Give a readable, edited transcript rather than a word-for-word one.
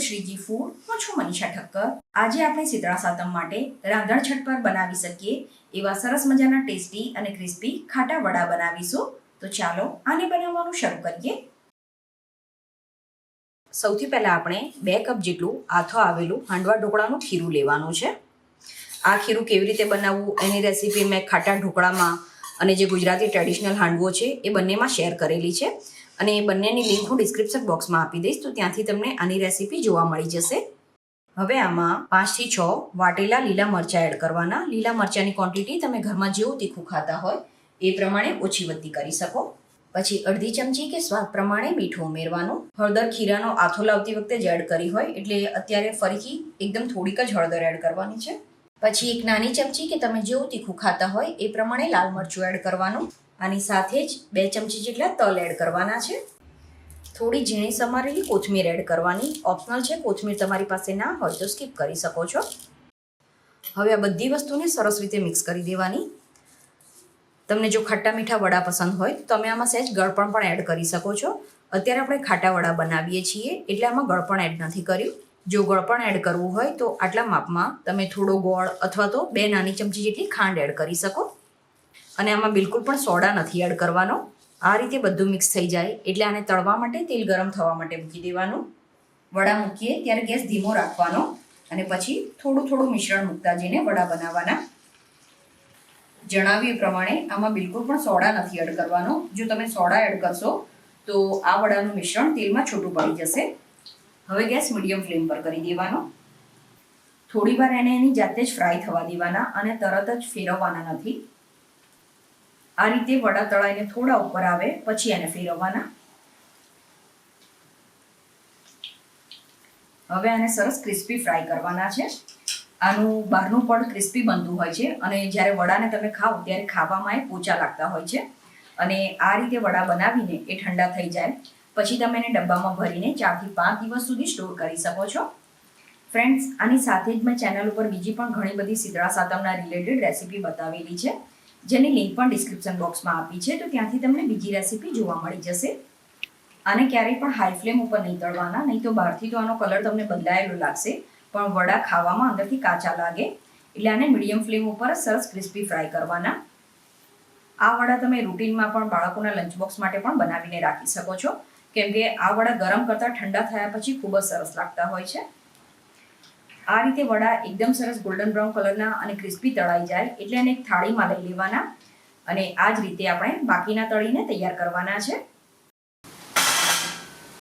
Shriji food. હું છું મનીષા ઠક્કર. આજે આપણે શીતળા સાતમ માટે રાંધણ છઠ પર બનાવી શકીએ એવા સરસ મજાના ટેસ્ટી અને ક્રિસ્પી ખાટા વડા બનાવીશું. તો ચાલો આને બનાવવાનું શરૂ કરીએ. સૌથી પહેલા આપણે 2 કપ જેટલું આથો આવેલું હાંડવા ઢોકળાનું ખીરું લેવાનું છે. આ ખીરું કેવી રીતે બનાવવું એની રેસીપી મેં ખાટા ઢોકળામાં અને જે ગુજરાતી ટ્રેડિશનલ હાંડવો છે એ બંનેમાં શેર કરેલી છે અને એ બંનેની લિંક હું ડિસ્ક્રિપ્શન બોક્સમાં આપી દઈશ, તો ત્યાંથી તમને આની રેસીપી જોવા મળી જશે. હવે આમાં 5 થી 6 વાટેલા લીલા મરચાં એડ કરવાના. લીલા મરચાંની ક્વોન્ટિટી તમે ઘરમાં જેવું તીખું ખાતા હોય એ પ્રમાણે ઓછી વધતી કરી શકો. પછી અડધી ચમચી કે સ્વાદ પ્રમાણે મીઠું ઉમેરવાનું. હળદર ખીરાનો આથો લાવતી વખતે જ એડ કરી હોય એટલે અત્યારે ફરીથી એકદમ થોડીક જ હળદર એડ કરવાની છે. પછી એક નાની ચમચી કે તમે જેવું તીખું ખાતા હોય એ પ્રમાણે લાલ મરચું એડ કરવાનું. આની સાથે જ 2 ચમચી જેટલા તલ એડ કરવાના છે. થોડી ઝીણી સમારેલી કોથમીર એડ કરવાની. ઓપ્શનલ છે, કોથમીર તમારી પાસે ના હોય તો સ્કીપ કરી શકો છો. હવે આ બધી વસ્તુને સરસ રીતે મિક્સ કરી દેવાની. તમને જો ખાટા મીઠા વડા પસંદ હોય તો તમે આમાં સહેજ ગળપણ પણ એડ કરી શકો છો. અત્યારે આપણે ખાટા વડા બનાવીએ છીએ એટલે આમાં ગળપણ એડ નથી કર્યું. જો ગળપણ એડ કરવું હોય તો આટલા માપમાં તમે થોડો ગોળ અથવા તો 2 નાની ચમચી જેટલી ખાંડ એડ કરી શકો. અને આમાં બિલકુલ પણ સોડા નથી એડ કરવાનો. આ રીતે બધું મિક્સ થઈ જાય એટલે આને તળવા માટે તેલ ગરમ થવા માટે મૂકી દેવાનું. વડા મૂકીએ ત્યારે ગેસ ધીમો રાખવાનો અને પછી થોડું મિશ્રણ મૂકતા જઈને વડા બનાવવાના. જણાવ્યું એ પ્રમાણે આમાં બિલકુલ પણ સોડા નથી એડ કરવાનો. જો તમે સોડા એડ કરશો તો આ વડાનું મિશ્રણ તેલમાં છૂટું પડી જશે. હવે ગેસ મીડિયમ ફ્લેમ પર કરી દેવાનો. થોડી વાર એને એની જાતે જ ફ્રાય થવા દેવાના અને તરત જ ફેરવવાના નથી. આ રીતે વડા તળાઈને થોડા ઉપર આવે પછી એને ફેરવવાના. હવે આને સરસ ક્રિસ્પી ફ્રાય કરવાના છે. આનું બહારનું પડ ક્રિસ્પી બનતું હોય છે અને જ્યારે વડાને તમે ખાઓ ત્યારે ખાવામાં એ પોચા લાગતા હોય છે. અને આ રીતે વડા બનાવીને એ ઠંડા થઈ જાય પછી તમે એને ડબ્બામાં ભરીને 4 થી 5 દિવસ સુધી સ્ટોર કરી શકો છો. ફ્રેન્ડ્સ, આની સાથે જ મેં ચેનલ ઉપર બીજી પણ ઘણી બધી શીતળા સાતમના રિલેટેડ રેસીપી બતાવેલી છે જેની લિંક પણ ડિસ્ક્રિપ્શન બોક્સમાં આપી છે, તો ત્યાંથી તમને બીજી રેસીપી જોવા મળી જશે. આને ક્યારેય પણ હાઈ ફ્લેમ ઉપર નહીં તળવાના, નહીં તો બહારથી તો આનો કલર તમને બદલાયેલો લાગશે પણ વડા ખાવામાં અંદરથી કાચા લાગે. એટલે આને મીડિયમ ફ્લેમ ઉપર સરસ ક્રિસ્પી ફ્રાય કરવાના. આ વડા તમે રૂટીનમાં પણ બાળકોના લંચ બોક્સ માટે પણ બનાવીને રાખી શકો છો, કેમ કે આ વડા ગરમ કરતાં ઠંડા થયા પછી ખૂબ જ સરસ લાગતા હોય છે. આ રીતે વડા એકદમ સરસ ગોલ્ડન બ્રાઉન કલરના અને ક્રિસ્પી તળાઈ જાય એટલે એને એક થાળીમાં લઈ લેવાના અને આ જ રીતે આપણે બાકીના તળીને તૈયાર કરવાના છે.